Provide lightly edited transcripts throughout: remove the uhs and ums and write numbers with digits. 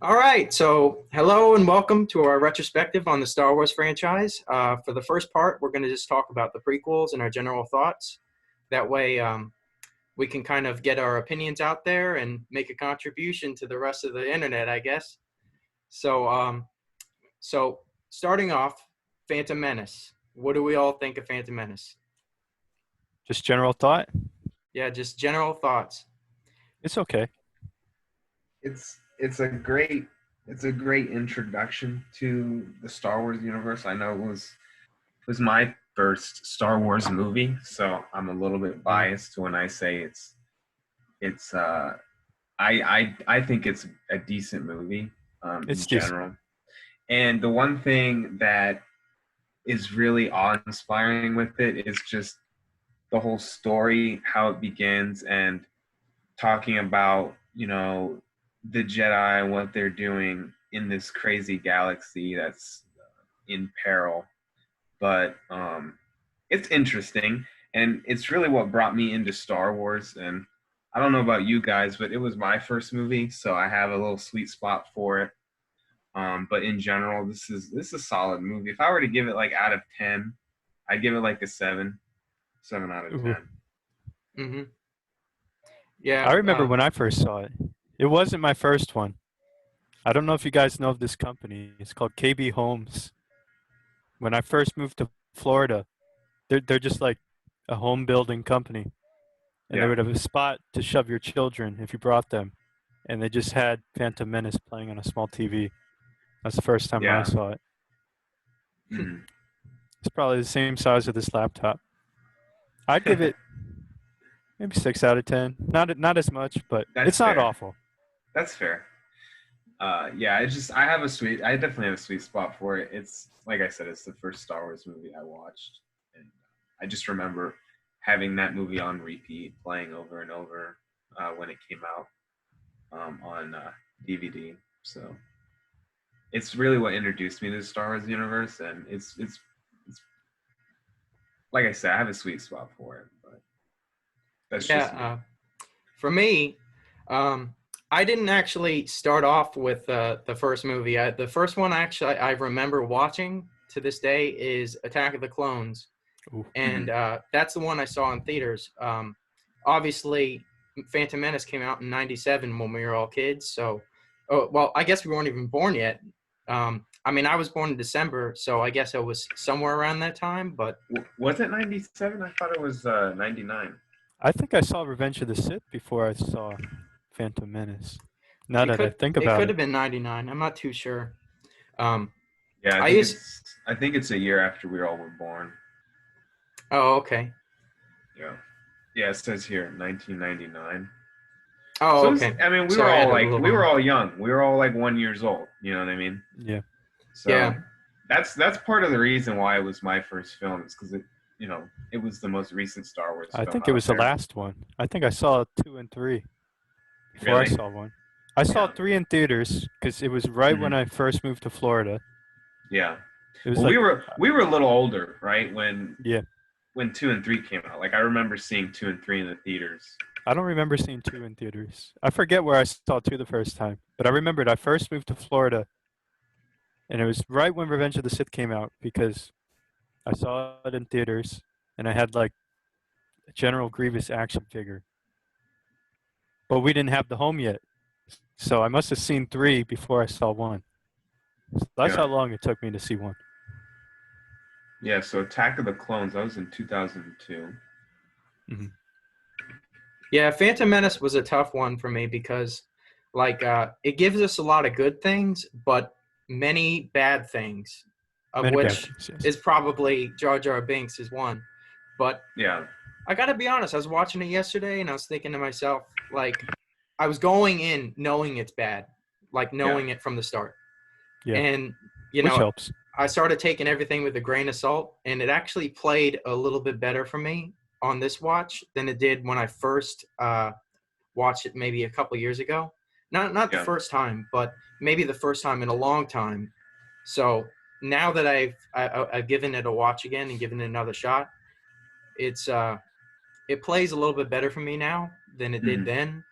All right, so hello and welcome to our retrospective on the Star Wars franchise. For the first part, we're going to just talk about the prequels and our general thoughts. That way, we can kind of get our opinions out there and make a contribution to the rest of the internet, I guess. So starting off, Phantom Menace. What do we all think of Phantom Menace? Just general thought. Yeah, just general thoughts. It's okay. It's a great introduction to the Star Wars universe. I know it was my first Star Wars movie, so I'm a little bit biased when I say it's I think it's a decent movie in It's decent. general. And the one thing that is really awe-inspiring with it is just the whole story, how it begins, and talking about the Jedi and what they're doing in this crazy galaxy that's in peril. But it's interesting, and it's really what brought me into Star Wars. And I don't know about you guys, but it was my first movie, so I have a little sweet spot for it. But in general, this is a solid movie. If I were to give it like out of 10, I'd give it like a 7 out of Ooh. 10. Mm-hmm. I Yeah. remember when I first saw it. It wasn't my first one. I don't know if you guys know of this company. It's called KB Homes. When I first moved to Florida, they're just like a home building company, and they Yeah, would have a spot to shove your children if you brought them, and they just had Phantom Menace playing on a small TV. That's the first time I yeah. saw it. Mhm. It's probably the same size of this laptop. I'd give it maybe 6 out of 10. Not as much, but That's it's not fair. awful. That's fair. Yeah, I definitely have a sweet spot for it. It's like I said, it's the first Star Wars movie I watched, and I just remember having that movie on repeat, playing over and over when it came out on DVD. So it's really what introduced me to the Star Wars universe, and it's like I said, I have a sweet spot for it, but that's Yeah. just me. For me, um, I didn't actually start off with the first movie. The first one actually I remember watching to this day is Attack of the Clones, Ooh. and Hmm. that's the one I saw in theaters. Obviously, Phantom Menace came out in '97 when we were all kids. So, oh well, I guess we weren't even born yet. I mean, I was born in December, so I guess it was somewhere around that time. But Was it 97? I thought it was 99. I think I saw Revenge of the Sith before I saw Phantom Menace. Now it that I could think it about could it. have been '99. I'm not too sure. Um, Yeah, I I think used. it's a year after we all were born. Oh, okay. Yeah. Yeah, it says here 1999. Oh, So okay. I mean, So I had a little we were wrong. all young. We were all like 1 years old. You know what I mean? Yeah. So Yeah, that's part of the reason why it was my first film. Is because it was the most recent Star Wars I film think it out was the there. last one. I think I saw 2 and 3 before I Really? saw one. I saw Yeah. 3 in theaters because it was right when Hmm. I first moved to Florida. Yeah. It was Well, like, we were a little older, right? yeah, When 2 and 3 came out. Like I remember seeing 2 and 3 in the theaters. I don't remember seeing 2 in theaters. I forget where I saw 2 the first time, but I remembered I first moved to Florida, and it was right when Revenge of the Sith came out because I saw it in theaters, and I had like a General Grievous action figure, but we didn't have the home yet. So I must have seen 3 before I saw 1. So that's Yeah. how long it took me to see 1. Yeah. So Attack of the Clones. That was in 2002. Hmm. yeah. Phantom Menace was a tough one for me because, like, it gives us a lot of good things, but many bad things, of Many bad which things, yes. is probably Jar Jar Binks is one. But Yeah. I gotta be honest, I was watching it yesterday and I was thinking to myself, like, I was going in knowing it's bad, like Yeah. knowing it from the start. Yeah, And, you which know, helps. I started taking everything with a grain of salt, and it actually played a little bit better for me on this watch than it did when I first watched it maybe a couple years ago. Not the Yeah. first time, but maybe the first time in a long time. So now that I've given it a watch again and given it another shot, it's it plays a little bit better for me now than it did Hmm. then.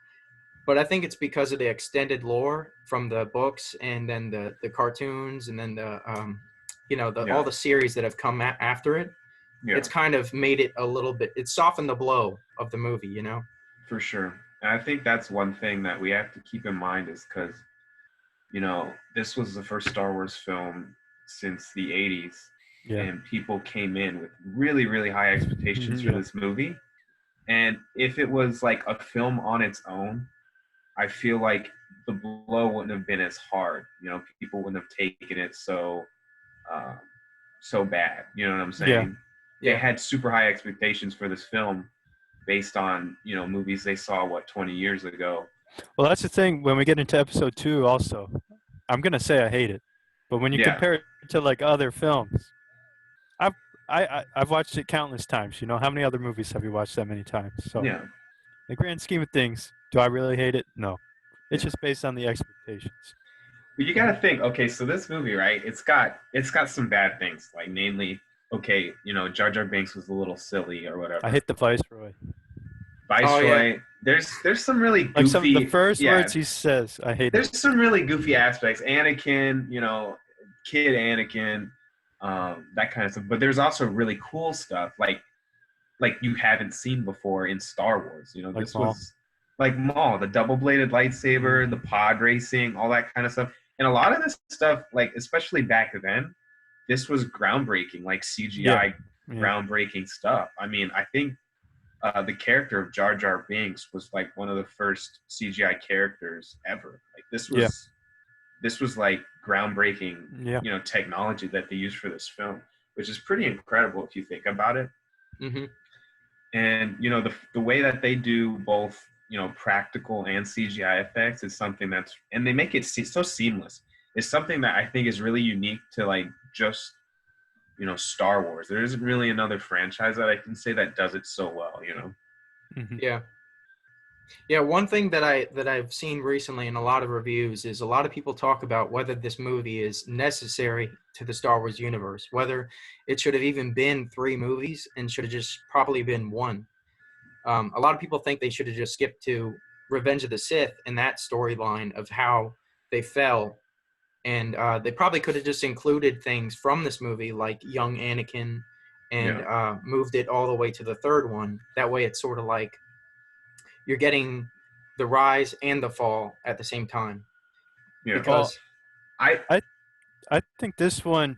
but I think it's because of the extended lore from the books and then the cartoons and then the all the series that have come after it. Yeah, It's kind of made it a little bit. It's softened the blow of the movie, you know. for sure. And I think that's one thing that we have to keep in mind is because, this was the first Star Wars film since the 80s, Yeah. and people came in with really, really high expectations for this movie. And if it was like a film on its own, I feel like the blow wouldn't have been as hard. People wouldn't have taken it uh, so bad. You know what I'm saying? Yeah. They had super high expectations for this film based on movies they saw 20 years ago. Well, that's the thing. When we get into episode 2, also, I'm gonna say I hate it, but when you compare it to like other films, I've watched it countless times. How many other movies have you watched that many times? So, in the grand scheme of things, do I really hate it? No, it's just based on the expectations. But you got to think, okay, so this movie, right? It's got some bad things, like namely, okay, Jar Jar Binks was a little silly or whatever. I hate the Viceroy. There's some really goofy, like some of the first words he says. I hate. There's some really goofy aspects. Anakin, kid Anakin, that kind of stuff. But there's also really cool stuff like you haven't seen before in Star Wars. This was like Maul, the double-bladed lightsaber, the pod racing, all that kind of stuff. And a lot of this stuff, like especially back then, this was groundbreaking, like CGI groundbreaking stuff. I mean, I think the character of Jar Jar Binks was like one of the first CGI characters ever. Like this was like groundbreaking, technology that they used for this film, which is pretty incredible if you think about it. Mm-hmm. And the way that they do both practical and CGI effects is something and they make it so seamless. It's something that I think is really unique to like just Star Wars. There isn't really another franchise that I can say that does it so well. Mm-hmm. Yeah. One thing that I've seen recently in a lot of reviews is a lot of people talk about whether this movie is necessary to the Star Wars universe, whether it should have even been 3 movies and should have just probably been 1. A lot of people think they should have just skipped to Revenge of the Sith and that storyline of how they fell. And they probably could have just included things from this movie like young Anakin and moved it all the way to the 3rd one. That way it's sort of like you're getting the rise and the fall at the same time. Yeah. Because I think this one,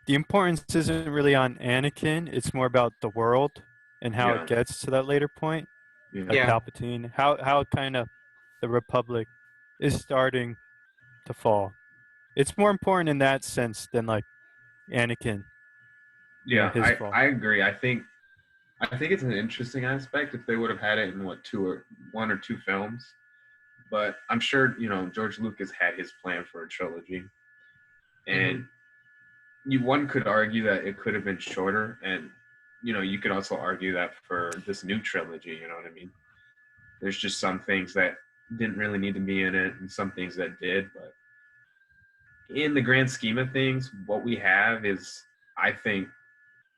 the importance isn't really on Anakin. It's more about the world and how it gets to that later point. Like Palpatine, how kind of the Republic is starting to fall. It's more important in that sense than like Anakin. Yeah, I agree. I think it's an interesting aspect if they would have had it in 1 or 2 films. But I'm sure, George Lucas had his plan for a trilogy. And one could argue that it could have been shorter, and you could also argue that for this new trilogy, you know what I mean? There's just some things that didn't really need to be in it and some things that did, but in the grand scheme of things, what we have is, I think,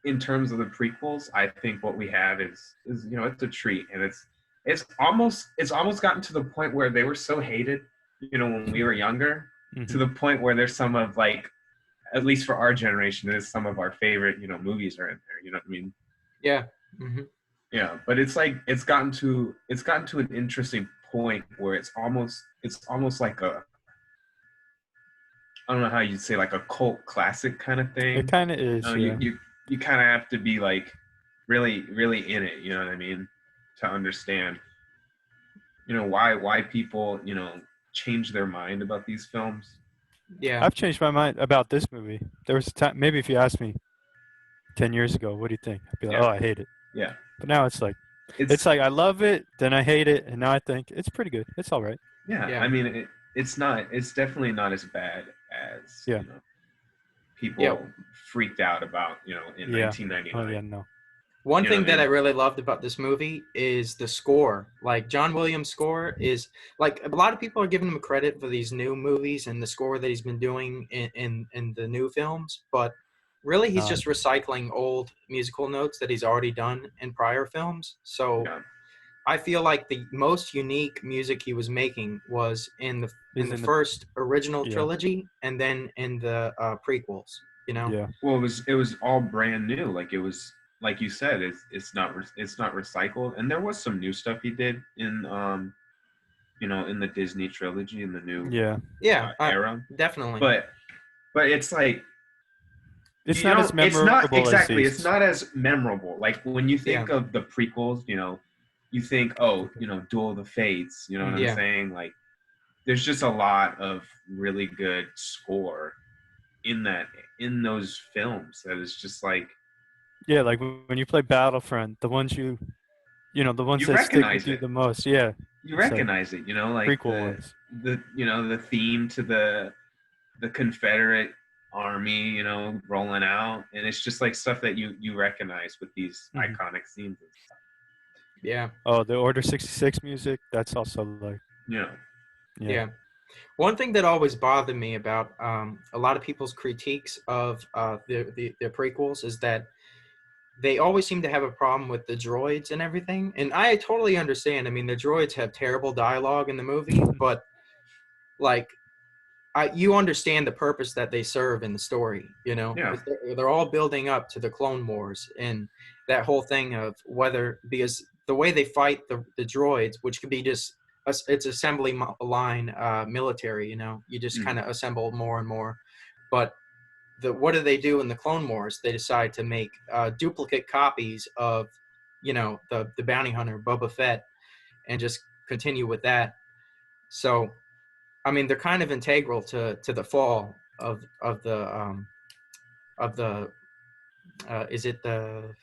in terms of the prequels, I think what we have is it's a treat, and it's almost gotten to the point where they were so hated, when we were younger, to the point where there's some of like, at least for our generation, there's some of our favorite movies are in there. You know what I mean? Yeah. Mm-hmm. Yeah, but it's like it's gotten to an interesting point where it's almost like a, I don't know how you'd say, like a cult classic kind of thing. It kind of is. You kind of have to be like really, really in it. You know what I mean? To understand, why people, change their mind about these films. Yeah. I've changed my mind about this movie. There was a time, maybe if you asked me 10 years ago, what do you think? I'd be like, oh, I hate it. Yeah. But now it's like like I love it, then I hate it, and now I think it's pretty good. It's all right. Yeah. I mean, it's definitely not as bad as people freaked out about, in 1999. Oh, yeah, no. One thing that I really loved about this movie is the score. Like John Williams' score is like, a lot of people are giving him credit for these new movies and the score that he's been doing in the new films, but really he's just recycling old musical notes that he's already done in prior films. So I feel like the most unique music he was making was in the Is in the first original yeah trilogy, and then in the prequels. You know. yeah Well, it was all brand new. Like it was like you said, it's not recycled. And there was some new stuff he did in in the Disney trilogy in the new yeah. Yeah. era. Definitely. But it's like It's not as it's not memorable as exactly, it's these. not as memorable. Like when you Yeah. think of the prequels, you think, oh, Okay. Duel of the Fates, you know what I'm Yeah. saying? Like there's just a lot of really good score in those films that is just like Yeah, like when you play Battlefront, the ones the ones you that stick recognize with you it. the most. Yeah, You it's like recognize it, like prequel ones. the theme to the Confederate army, rolling out, and it's just like stuff that you recognize with these Mhm. iconic scenes and stuff. Yeah. Oh, the Order 66 music. That's also like You know, yeah. Yeah. One thing that always bothered me about a lot of people's critiques of the prequels is that they always seem to have a problem with the droids and everything. And I totally understand. I mean, the droids have terrible dialogue in the movie, but like, you understand the purpose that they serve in the story, Yeah. because they're all building up to the Clone Wars and that whole thing of because the way they fight the droids, which could be just it's assembly line military, you just kind Mm. of assemble more and more, but what do they do in the Clone Wars? They decide to make duplicate copies of the bounty hunter Boba Fett and just continue with that. So I mean, they're kind of integral to the fall of the is it The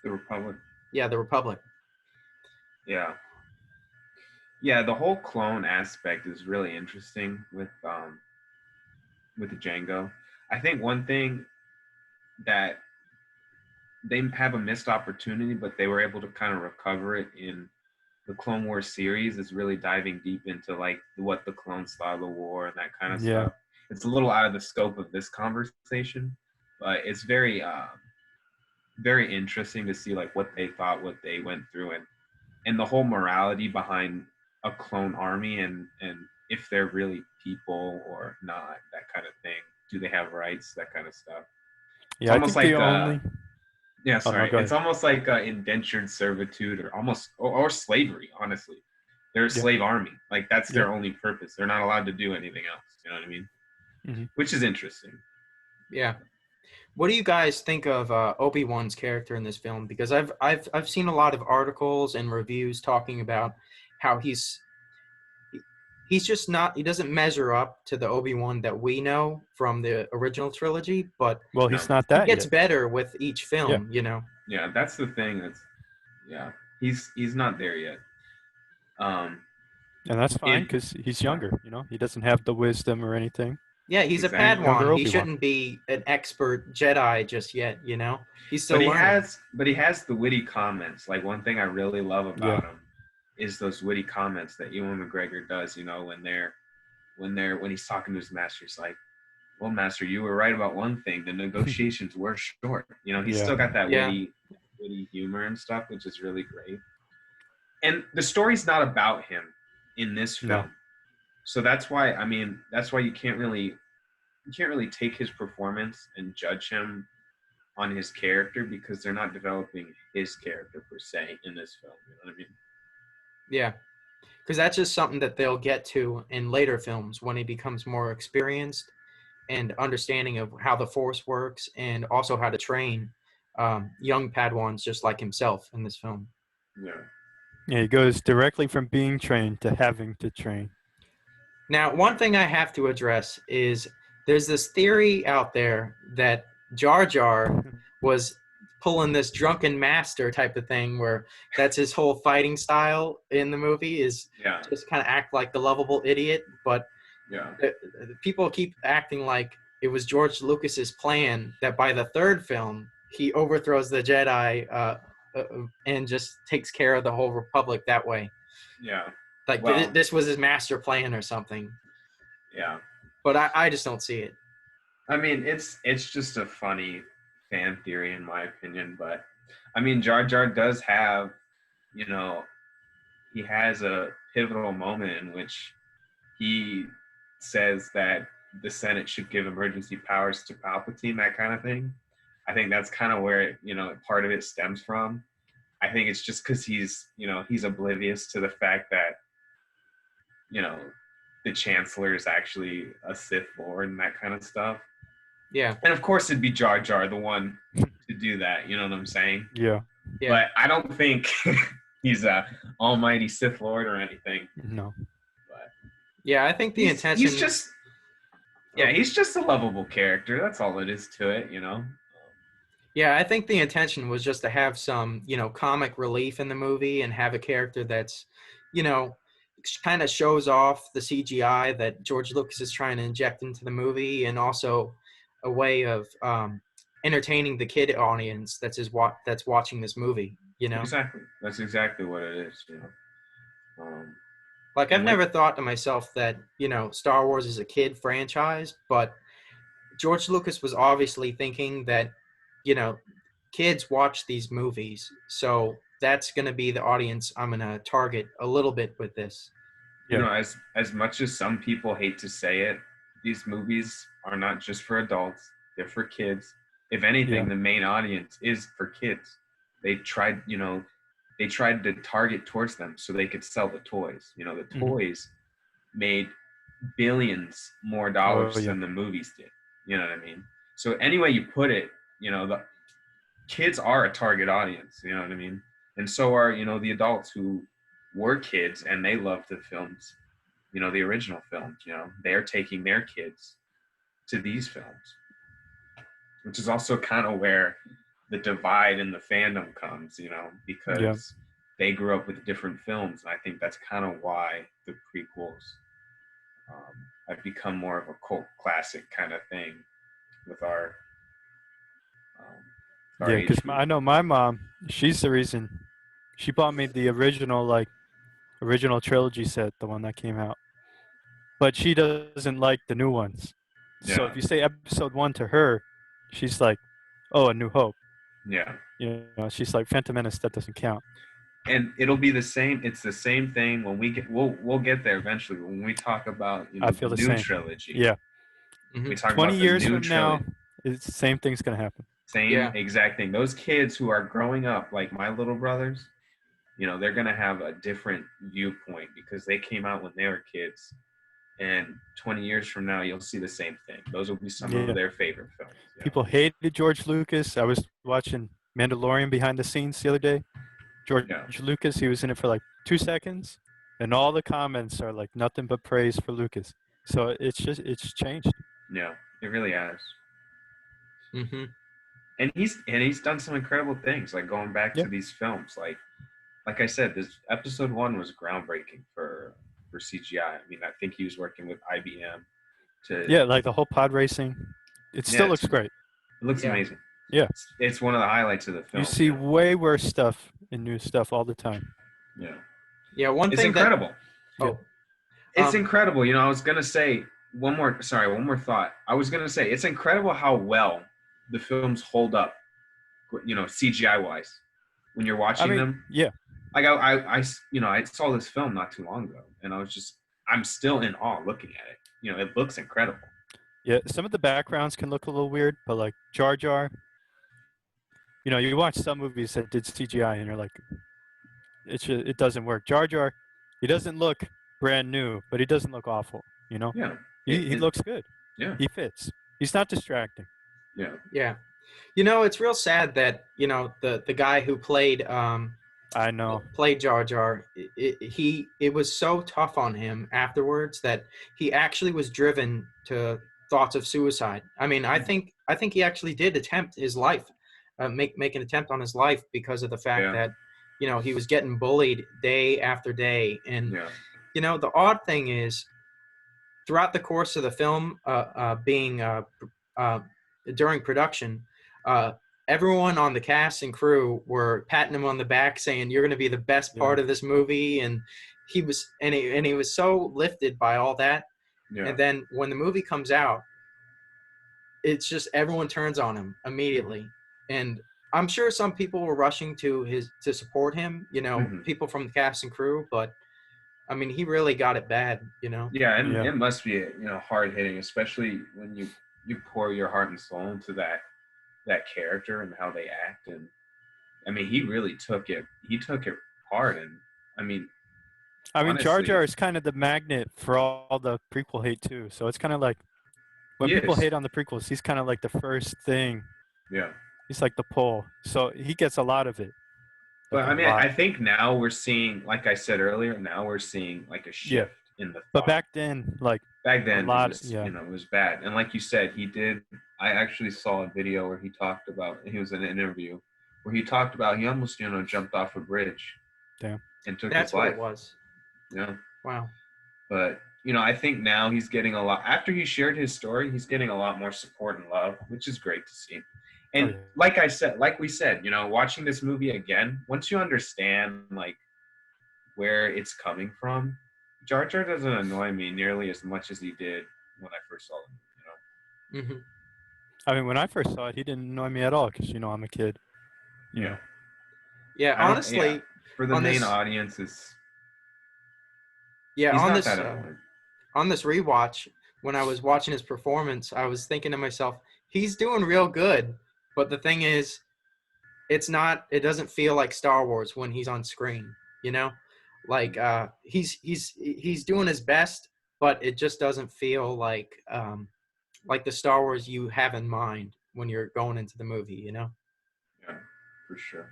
Republic. the Republic? Yeah. Yeah, the whole clone aspect is really interesting with Django. I think one thing that they have a missed opportunity, but they were able to kind of recover it in the Clone Wars series, is really diving deep into like what the clones thought of the war and that kind of Yeah. stuff. It's a little out of the scope of this conversation, but it's very interesting to see like what they thought, what they went through, and the whole morality behind a clone army, and if they're really people or not, that kind of thing. Do they have rights? That kind of stuff. It's Yeah, I almost think the like only yeah, oh no, sorry. go It's ahead. almost like indentured servitude, or almost or slavery. Honestly, they're a Yeah. slave army. Like that's Yeah. their only purpose. They're not allowed to do anything else. You know what I mean? Mhm. Which is interesting. Yeah. What do you guys think of Obi-Wan's character in this film? Because I've seen a lot of articles and reviews talking about how he's just not he doesn't measure up to the Obi-Wan that we know from the original trilogy, but Well, No, he's not he that gets yet. better with each Yeah. film. yeah, that's the thing. Yeah, he's not there yet. Um, And that's fine it because he's yeah, younger, He doesn't have the wisdom or anything. Yeah, he's a exactly. Younger Padawan. He Obi-Wan. shouldn't be an expert Jedi just yet. He's But still learning. he has the witty comments. Like one thing I really love Yeah. about him is those witty comments that Ewan McGregor does. When he's talking to his master, he's like, "Well, master, you were right about one thing. The negotiations were short." He's Yeah. still got that Yeah. witty humor and stuff, which is really great. And the story's not about him in this No. film, so that's why you can't really take his performance and judge him on his character, because they're not developing his character per se in this film. You know what I mean? Yeah. Because that's just something that they'll get to in later films when he becomes more experienced and understanding of how the Force works and also how to train young Padawans just like himself in this film. Yeah. Yeah, he goes directly from being trained to having to train. Now, one thing I have to address is there's this theory out there that Jar Jar was pulling this drunken master type of thing where that's his whole fighting style in the movie is Yeah. just kind of act like the lovable idiot. But Yeah. people keep acting like it was George Lucas's plan that by the third film, he overthrows the Jedi and just takes care of the whole Republic that way. Yeah. Like Well, this was his master plan or something. yeah. But I just don't see it. I mean, it's just a funny fan theory in my opinion, but I mean, Jar Jar does have, he has a pivotal moment in which he says that the Senate should give emergency powers to Palpatine, that kind of thing. I think that's kind of where part of it stems from. I think it's just because he's oblivious to the fact that you know the Chancellor is actually a Sith Lord and that kind of stuff. Yeah. And of course, it'd be Jar Jar the one to do that. You know what I'm saying? Yeah. Yeah. But I don't think he's a almighty Sith Lord or anything. No. But Yeah, I think the intention. He's just he's just a lovable character. That's all it is to it. Yeah, I think the intention was just to have some, comic relief in the movie and have a character that's, kind of shows off the CGI that George Lucas is trying to inject into the movie, and also a way of entertaining the kid audience that's watching this movie. Exactly. That's exactly what it is. Like, I've never thought to myself that, Star Wars is a kid franchise, but George Lucas was obviously thinking that, kids watch these movies. So that's going to be the audience I'm going to target a little bit with this. Yeah. As much as some people hate to say it, these movies are not just for adults. They're for kids. If anything, the main audience is for kids. They tried to target towards them so they could sell the toys. The toys made billions more dollars than the movies did. You know what I mean? So any way you put it, the kids are a target audience. You know what I mean? And so are, the adults who were kids and they loved the films, the original films. They're taking their kids to these films, which is also kind of where the divide in the fandom comes, because they grew up with different films. And I think that's kind of why the prequels have become more of a cult classic kind of thing with our because I know my mom, she's the reason. She bought me the original trilogy set, the one that came out. But she doesn't like the new ones. Yeah. So if you say episode 1 to her, she's like, "Oh, A New Hope." Yeah. She's like, "Phantom Menace, that doesn't count." And it'll be the same. It's the same thing when we'll get there eventually when we talk about I feel the the new same. trilogy. Yeah. We talk 20 about years the new from now, trilogy. it's the same thing's gonna happen. Same exact thing. Those kids who are growing up, like my little brothers, they're gonna have a different viewpoint because they came out when they were kids. And 20 years from now, you'll see the same thing. Those will be some of their favorite films. People hated George Lucas. I was watching Mandalorian behind the scenes the other day. George Lucas, he was in it for like 2 seconds, and all the comments are like nothing but praise for Lucas. So it's changed. Yeah, it really has. Mm-hmm. And he's done some incredible things, like going back to these films. Like I said, this episode 1 was groundbreaking for CGI. I mean, I think he was working with IBM to like the whole pod racing. It still looks great. It looks amazing. Yeah. It's one of the highlights of the film. You see way worse stuff and new stuff all the time. Yeah. Yeah, it's incredible. It's incredible. I was gonna say one more thought. I was gonna say it's incredible how well the films hold up, CGI wise, when you're watching them. Yeah. Like I saw this film not too long ago, and I'm still in awe looking at it. It looks incredible. Yeah, some of the backgrounds can look a little weird, but like Jar Jar, you watch some movies that did CGI, and you're like, it doesn't work. Jar Jar, he doesn't look brand new, but he doesn't look awful. Yeah. He looks good. Yeah. He fits. He's not distracting. Yeah. Yeah. It's real sad that, the guy who played I know. Played Jar Jar, it was so tough on him afterwards that he actually was driven to thoughts of suicide. I mean, I think he actually did attempt his life, make an attempt on his life because of the fact that, he was getting bullied day after day. And, the odd thing is, throughout the course of the film, during production, everyone on the cast and crew were patting him on the back, saying, "You're going to be the best part of this movie," and he was so lifted by all that. Yeah. And then when the movie comes out, it's just everyone turns on him immediately, and I'm sure some people were rushing to support him, Hmm. people from the cast and crew, but I mean, he really got it bad, Yeah, and Yeah. it must be hard hitting, especially when you pour your heart and soul into that character and how they act. And I mean, he really took it. He took it hard, and I mean, I mean, Jar honestly, Jar is kind of the magnet for all the prequel hate too. So it's kind of like when he people is. hate on the prequels, he's kind of like the first thing. Yeah. He's like the pull. So he gets a lot of it, But like a I mean, lot. I think now we're seeing, like I said earlier, now we're seeing like a Yeah. shift in the But thought. back then, like Back a then, it lot. was, Yeah. it was bad. And like you said, he did. I actually saw a video where he talked about. He was in an interview where he talked about he almost, jumped off a bridge Damn. and took his That's what it life. was. Yeah. Wow. But I think now he's getting a lot. After he shared his story, he's getting a lot more support and love, which is great to see. And yeah. like we said, watching this movie again, once you understand like where it's coming from, Jar Jar doesn't annoy me nearly as much as he did when I first saw him. Hmm. I mean, when I first saw it, he didn't annoy me at all because I'm a kid. You Yeah. know. Yeah, I don't. Yeah. honestly, For the on main this, audience, yeah, he's on not this, that annoying. on this rewatch, when I was watching his performance, I was thinking to myself, he's doing real good. But the thing is, it's not. It doesn't feel like Star Wars when he's on screen. Like he's doing his best, but it just doesn't feel like the Star Wars you have in mind when you're going into the movie. Yeah, for sure.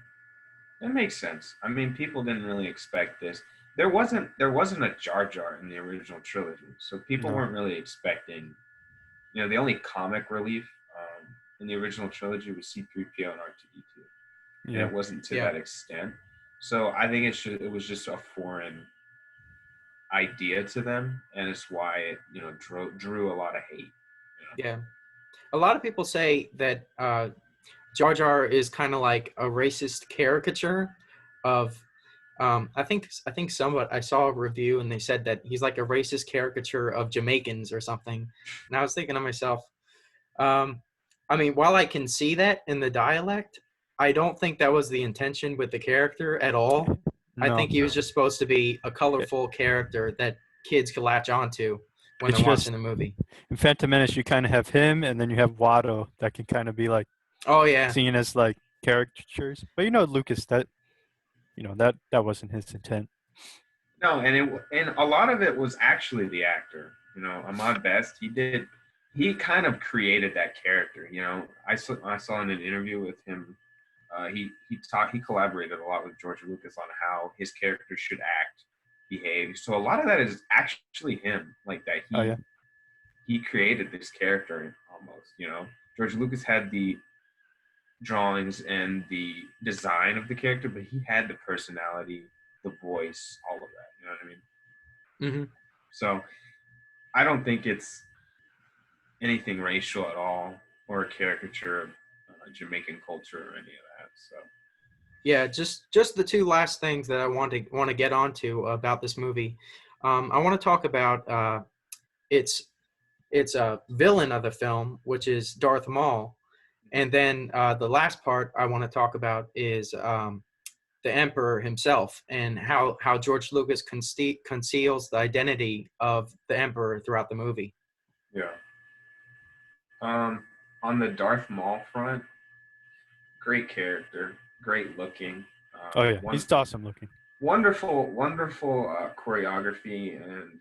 That makes sense. I mean, people didn't really expect this. There wasn't a Jar Jar in the original trilogy, so people No. weren't really expecting. The only comic relief in the original trilogy was C-3PO and R2-D2, and Yeah. it wasn't to Yeah. that extent. So I think it was just a foreign idea to them, and it's why it drew a lot of hate. Yeah. A lot of people say that Jar Jar is kind of like a racist caricature of. I think somewhat. I saw a review and they said that he's like a racist caricature of Jamaicans or something. And I was thinking to myself, um, I mean, while I can see that in the dialect, I don't think that was the intention with the character at all. I No. think he was just supposed to be a It, colorful character that kids could latch onto when it's they're watching just the movie. in Phantom Menace, you kind of have him, and then you have Watto that can kind of be like Oh yeah, seen as like caricatures. But Lucas, that wasn't his intent. No, and a lot of it was actually the actor. Ahmad Best. He kind of created that character. I saw in an interview with him. He collaborated a lot with George Lucas on how his character should act, behave. So a lot of that is actually him. Like that Oh yeah. he created this character almost. George Lucas had the drawings and the design of the character, but he had the personality, the voice, all of that. You know what I mean? hmm So I don't think it's anything racial at all or a caricature of Jamaican culture or any of that. So yeah. Just the two last things that I want to get onto about this movie. I want to talk about its its a villain of the film, which is Darth Maul, and then the last part I want to talk about is the Emperor himself and how George Lucas conceals the identity of the Emperor throughout the movie. yeah. On the Darth Maul front, great character, great looking, Oh yeah. one He's awesome looking. wonderful choreography and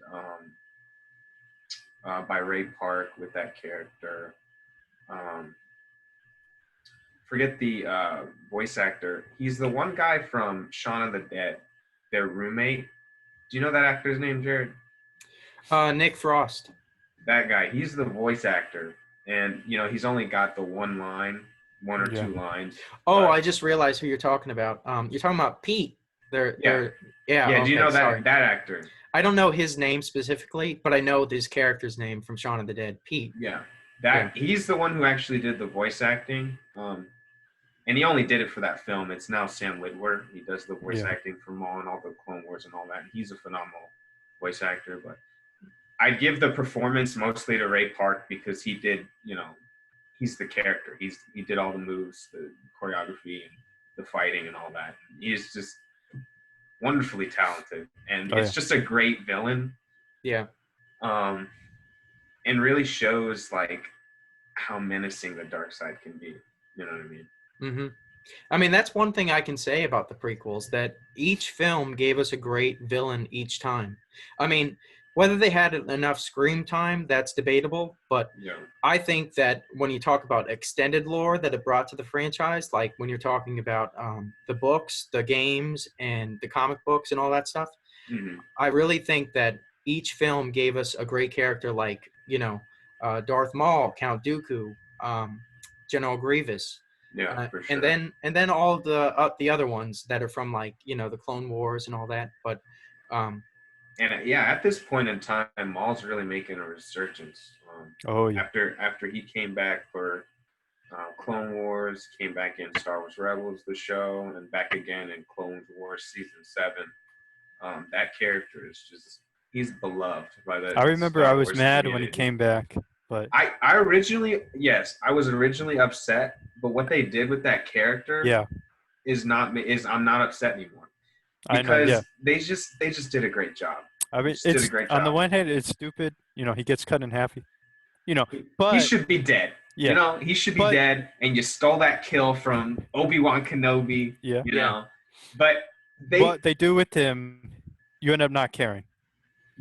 by Ray Park with that character. Um, forget the voice actor. He's the one guy from Shaun of the Dead, their roommate. Do you know that actor's name, Jared? Nick Frost. That guy. He's the voice actor, and he's only got the one line, one or Yeah. two lines. Oh, but- I just realized who you're talking about. You're talking about Pete. Yeah. Yeah. Yeah. Do you Okay, know sorry. that actor? I don't know his name specifically, but I know this character's name from Shaun of the Dead, Pete. Yeah. Yeah. He's the one who actually did the voice acting. And he only did it for that film. It's now Sam Witwer. He does the voice Yeah. acting for Maul and all the Clone Wars and all that. He's a phenomenal voice actor. But I give the performance mostly to Ray Park because he did, he's the character. He did all the moves, the choreography, and the fighting, and all that. He's just wonderfully talented, and it's just a great villain. Yeah. And really shows like how menacing the dark side can be. You know what I mean? Mm-hmm. I mean, that's one thing I can say about the prequels, that each film gave us a great villain each time. I mean, whether they had enough screen time, that's debatable, but Yeah. I think that when you talk about extended lore that it brought to the franchise, like when you're talking about the books, the games, and the comic books and all that stuff, Mm-hmm. I really think that each film gave us a great character like, Darth Maul, Count Dooku, General Grievous. Yeah, for sure. And then all of the other ones that are from like the Clone Wars and all that. But and yeah, at this point in time, Maul's really making a resurgence. After he came back for Clone Wars, came back in Star Wars Rebels, the show, and back again in Clone Wars season 7. That character is he's beloved by the. I remember Star I was Wars mad community. when he came back, but I was originally upset, but what they did with that character I'm not upset anymore, because they just did a great job. I mean, did a great job. On the one hand, it's stupid. He gets cut in half. But he should be dead. Yeah. He should be dead. And you stole that kill from Obi-Wan Kenobi. Yeah. You know, but what they do with him, you end up not caring.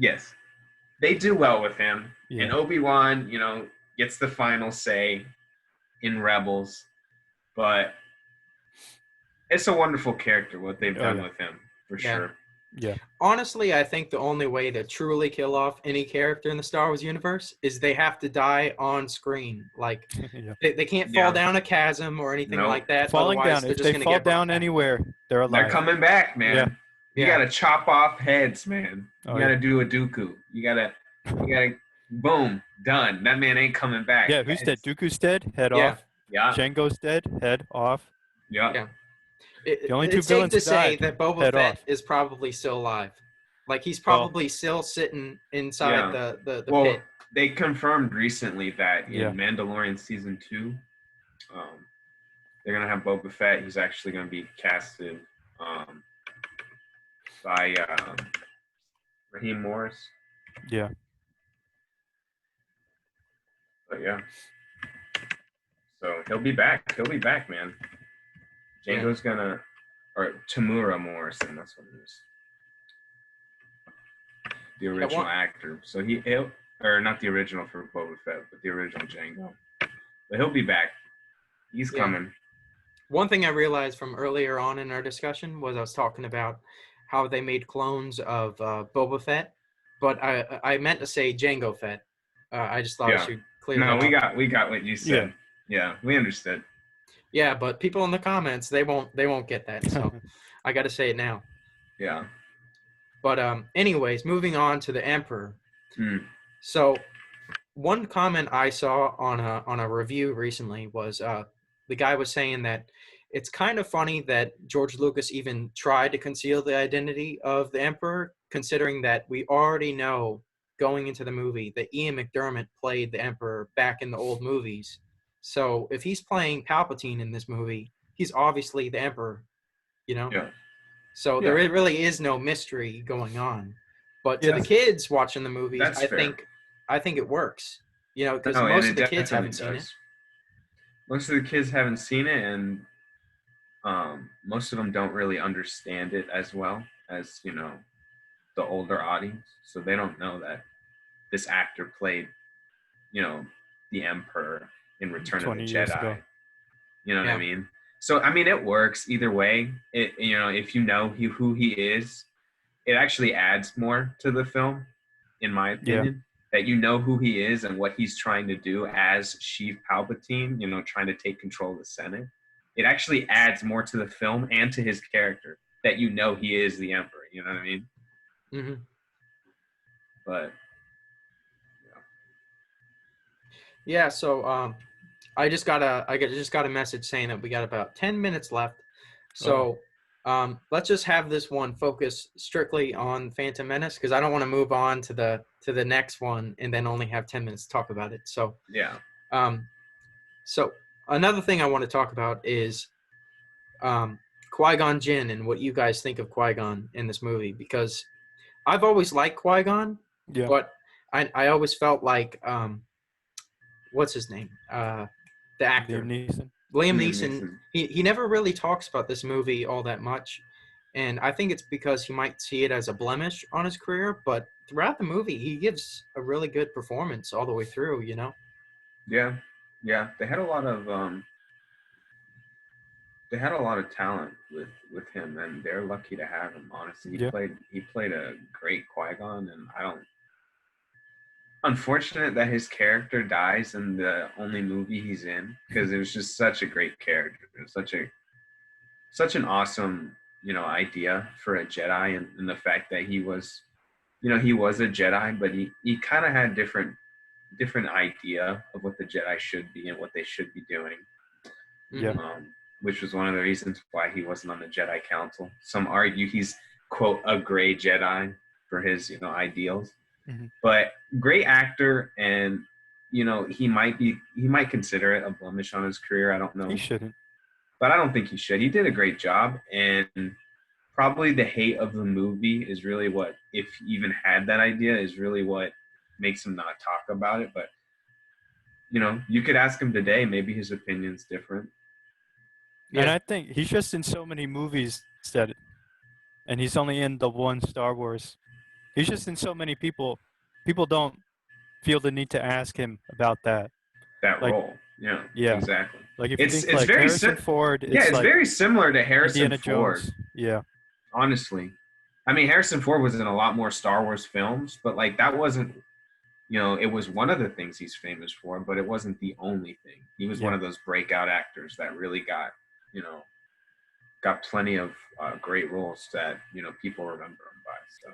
Yes, they do well with him. Yeah. And Obi-Wan, gets the final say in Rebels, but it's a wonderful character what they've done with him, for sure. Yeah. Honestly, I think the only way to truly kill off any character in the Star Wars universe is they have to die on screen. Like, they can't fall down a chasm or anything like that. Falling Otherwise, down, if they fall down anywhere, they're alive. They're coming back, man. You gotta chop off heads, man. You gotta do a Dooku. You gotta, boom, done. That man ain't coming back. Yeah, who's dead? Dooku's dead, head off. Yeah. Jango's dead, head off. Yeah. The only two it's safe villains to say died, that Boba Fett is probably still alive. Like, he's probably still sitting inside the pit. They confirmed recently that in Mandalorian season 2, they're gonna have Boba Fett. He's actually gonna be casted by Raheem Morris. Yeah. But yeah. So he'll be back. He'll be back, man. Django's gonna, or Tamura Morrison, that's what it is. The original actor. So he'll, or not the original for Boba Fett, but the original Django. But he'll be back. He's coming. One thing I realized from earlier on in our discussion was I was talking about how they made clones of Boba Fett, but I meant to say Jango Fett. I just thought I should clear that up. we got what you said. Yeah, we understood. Yeah, but people in the comments, they won't get that. So I got to say it now. Yeah. But anyways, moving on to the Emperor. So one comment I saw on a review recently was the guy was saying that it's kind of funny that George Lucas even tried to conceal the identity of the Emperor, considering that we already know going into the movie that Ian McDiarmid played the Emperor back in the old movies. So if he's playing Palpatine in this movie, he's obviously the Emperor, Yeah. So there really is no mystery going on. But to the kids watching the movies, I think it works. Because most of the kids haven't seen it. Most of the kids haven't seen it, and most of them don't really understand it as well as, the older audience. So they don't know that this actor played, the Emperor in Return of the Jedi. Ago. You know what I mean? So, I mean, it works either way. If you know who he is, it actually adds more to the film, in my opinion. That you know who he is and what he's trying to do as Sheev Palpatine, trying to take control of the Senate. It actually adds more to the film and to his character that he is the Emperor. You know what I mean? Mm-hmm. But yeah. So I just got a message saying that we got about 10 minutes left. So let's just have this one focus strictly on Phantom Menace, because I don't want to move on to the next one and then only have 10 minutes to talk about it. So So another thing I want to talk about is Qui-Gon Jinn and what you guys think of Qui-Gon in this movie, because I've always liked Qui-Gon, Yeah. but I always felt like what's his name? The Liam actor. Neeson. Liam Liam Neeson, Neeson. he never really talks about this movie all that much. And I think it's because he might see it as a blemish on his career, but throughout the movie, he gives a really good performance all the way through, you know? Yeah, yeah. They had a lot of talent with him, and they're lucky to have him. Honestly, Yeah. he played a great Qui-Gon, and I don't. Unfortunate that his character dies in the only movie he's in, because it was just such a great character. It was such an awesome idea for a Jedi, and the fact that he was a Jedi, but he kind of had different idea of what the Jedi should be and what they should be doing, Yeah. which was one of the reasons why he wasn't on the Jedi Council. Some argue he's quote a gray Jedi for his ideals, Mm-hmm. but great actor, and he might consider it a blemish on his career. I don't know, He shouldn't. but I don't think he should. He did a great job, and probably the hate of the movie is really what, if he even had that idea, is really what makes him not talk about it. But you could ask him today, maybe his opinion's different. And Yeah. I think he's just in so many movies that, and he's only in the one Star Wars. He's just in so many people. People don't feel the need to ask him about that. That Like, role, yeah, yeah. exactly. Like if you think It's like very Harrison Ford, yeah, it's it's like very similar to Harrison Indiana Ford. Jones. Yeah. Honestly, I mean, Harrison Ford was in a lot more Star Wars films, but like that wasn't, it was one of the things he's famous for, but it wasn't the only thing. He was one Yeah. of those breakout actors that really got plenty of great roles that people remember him by. So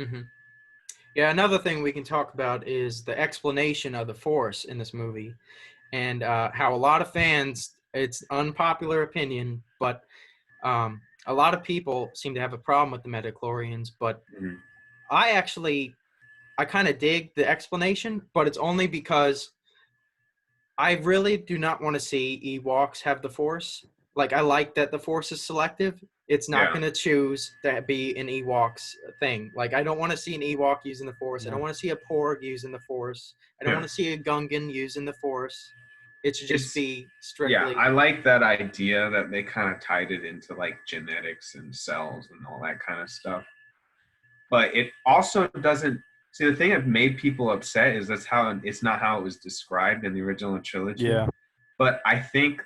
hmm Yeah, another thing we can talk about is the explanation of the Force in this movie, and how a lot of fans, it's unpopular opinion, but a lot of people seem to have a problem with the midichlorians. But mhm. I kind of dig the explanation, but it's only because I really do not want to see Ewoks have the Force. Like, I like that the Force is selective. It's not Yeah. going to choose to be an Ewok's thing. Like, I don't want to see an Ewok using the Force. I No. don't want to see a Porg using the Force. I don't Yeah. want to see a Gungan using the Force. It should just be strictly. Yeah, I like that idea that they kind of tied it into like genetics and cells and all that kind of stuff. But it also doesn't see, the thing that made people upset is it's not how it was described in the original trilogy. Yeah. But I think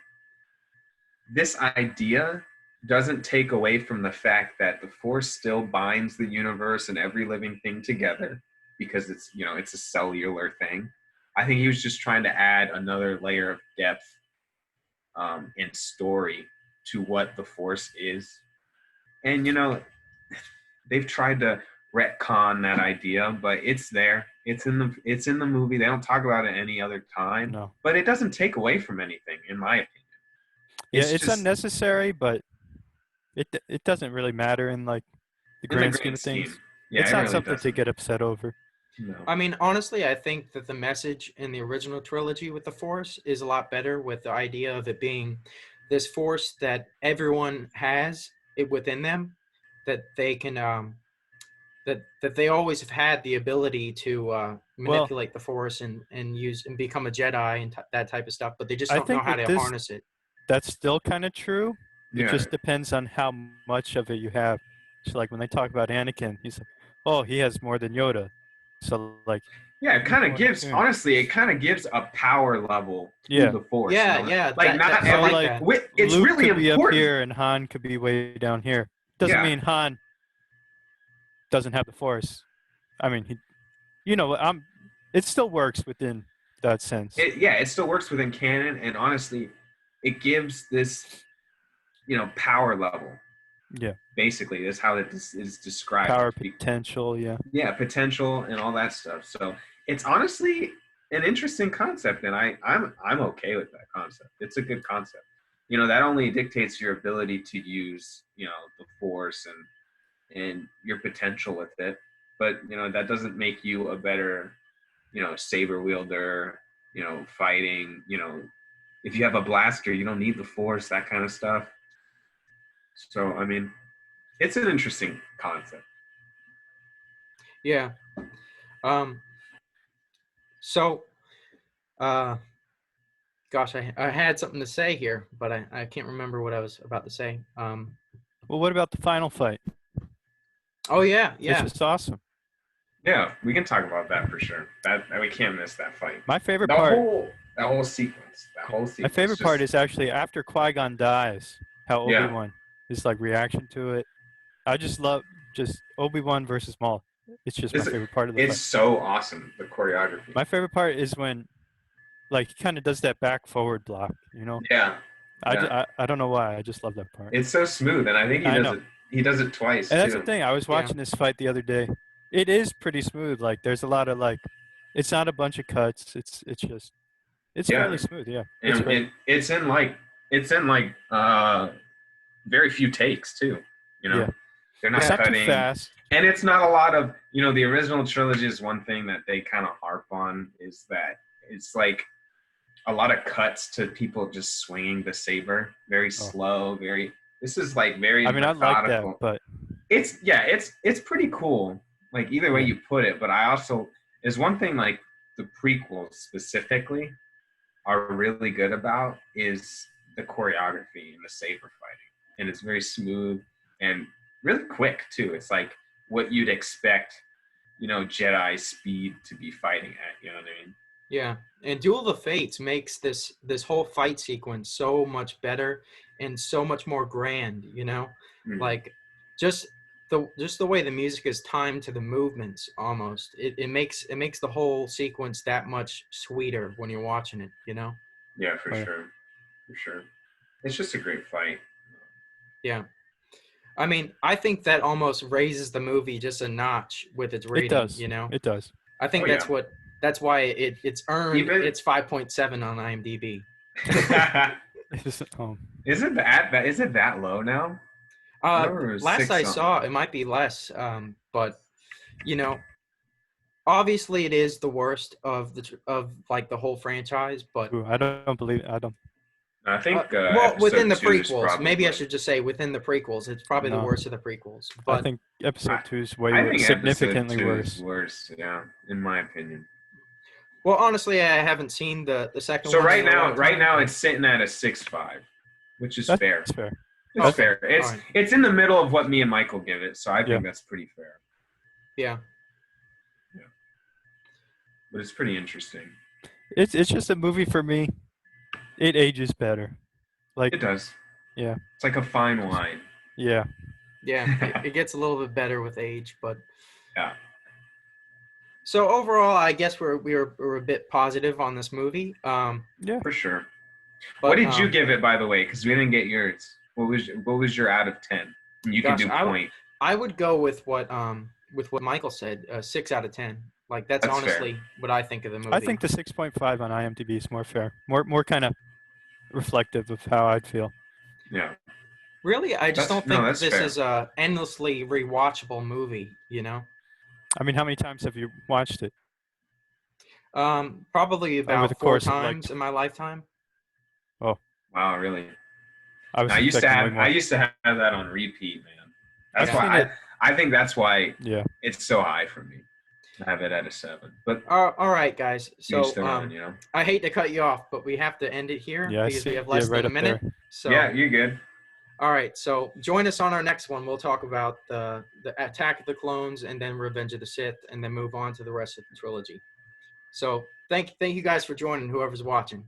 this idea doesn't take away from the fact that the Force still binds the universe and every living thing together, because it's a cellular thing. I think he was just trying to add another layer of depth and story to what the Force is. And they've tried to retcon that idea, but it's there. It's in the movie. They don't talk about it any other time. No. But it doesn't take away from anything, in my opinion. Yeah, it's just unnecessary, but it doesn't really matter in like the in the grand scheme grand of things. scheme. Yeah, It's it not really something to doesn't. get upset over. No. I mean, honestly, I think that the message in the original trilogy with the Force is a lot better, with the idea of it being this force that everyone has it within them, that they can that they always have had the ability to manipulate the Force and use and become a Jedi and that type of stuff, but they just I don't know think how with to this, harness it. that's still kind of true. It Yeah. just depends on how much of it you have. So like when they talk about Anakin, he's like, oh, he has more than Yoda. So like, Yeah, it kind of more gives, opportunity. honestly, it kind of gives a power level to Yeah. the Force. Yeah, yeah, Like not I every, like that. it's Luke really could be up important. here and Han could be way down here. Doesn't Yeah. mean Han doesn't have the Force. I mean, it still works within that sense. It still works within canon, and honestly, it gives this, power level. Yeah. Basically, is how it is described. Power potential, yeah. Yeah, potential and all that stuff. So it's honestly an interesting concept, and I'm okay with that concept. It's a good concept. That only dictates your ability to use, the Force and your potential with it. But that doesn't make you a better, saber wielder, fighting, if you have a blaster, you don't need the Force, that kind of stuff. So, I mean, it's an interesting concept. Yeah. So, uh, gosh, I had something to say here, but I can't remember what I was about to say. Well, what about the final fight? Oh yeah, It's yeah, just awesome. Yeah, we can talk about that for sure. That we can't miss that fight. My favorite The part. whole sequence. That whole sequence. My favorite part is actually after Qui-Gon dies, how Yeah. Obi-Wan, his like reaction to it. I just love just Obi-Wan versus Maul. It's just my favorite part of the It's fight. so awesome, the choreography. My favorite part is when, like, he kind of does that back forward block. You know. Yeah. I don't know why. I just love that part. It's so smooth, and I think he does it twice And that's too. the thing. I was watching this fight the other day. It is pretty smooth. Like, there's a lot of like, it's not a bunch of cuts. It's just, it's fairly smooth. Yeah. It's And great. it's in like very few takes too. You know, Yeah. they're not It's not cutting too fast. and it's not a lot of, you know, the original trilogy is one thing that they kind of harp on is that it's like a lot of cuts to people just swinging the saber, very slow, very. This is like very. I mean, I like that, but it's pretty cool. Like either way Yeah. you put it, but I also is one thing like the prequels specifically are really good about is the choreography and the saber fighting, and it's very smooth and really quick too. It's like what you'd expect, you know, Jedi speed to be fighting at. You know what I mean? yeah. And Duel of the Fates makes this whole fight sequence so much better and so much more grand. You know, like just the way the music is timed to the movements almost it makes the whole sequence that much sweeter when you're watching it. You know. Yeah, for sure. It's just a great fight. Yeah. I mean, I think that almost raises the movie just a notch with its rating. it does. You know, It does. I think that's why it's earned its 5.7 on IMDb. Is it that low now? Last I saw, it might be less. But you know, obviously it is the worst of the whole franchise. But Ooh, I don't believe. I don't. I think well, within the episode 2 is prequels, probably maybe I should just say within the prequels, it's probably the No. worst of the prequels. But I think episode 2 is way I worse, think significantly episode 2 worse. is worse. Yeah, in my opinion. well, honestly, I haven't seen the second So one. right now it's sitting at a 6.5, which is fair. That's fair. It's fair. Fine. It's in the middle of what me and Michael give it, so I think that's pretty fair. Yeah. But it's pretty interesting. It's just a movie for me. It ages better. Like It does. Yeah. It's like a fine wine. Yeah. Yeah, it gets a little bit better with age, but Yeah. so overall, I guess we're a bit positive on this movie. Yeah. For sure. But, What did you give it, by the way? Because we didn't get yours. What was your out of 10? You can do point. I would go with what Michael said, 6 out of 10. Like that's honestly what I think of the movie. I think the 6.5 on IMDb is more fair. More kind of reflective of how I'd feel. Yeah. Really, I just don't think this fair. is a endlessly rewatchable movie. You know. I mean, how many times have you watched it? Probably Over about the 4 course of, like, times in my lifetime. Oh, Wow, really? I used to have that on repeat, man. That's why I think that's why it's so high for me. I have it at a 7. But all right, guys. So each their own, you know. I hate to cut you off, but we have to end it here because we have less right than a minute. there. So Yeah, you're good. all right, so join us on our next one. We'll talk about the Attack of the Clones and then Revenge of the Sith, and then move on to the rest of the trilogy. So thank you guys for joining, whoever's watching.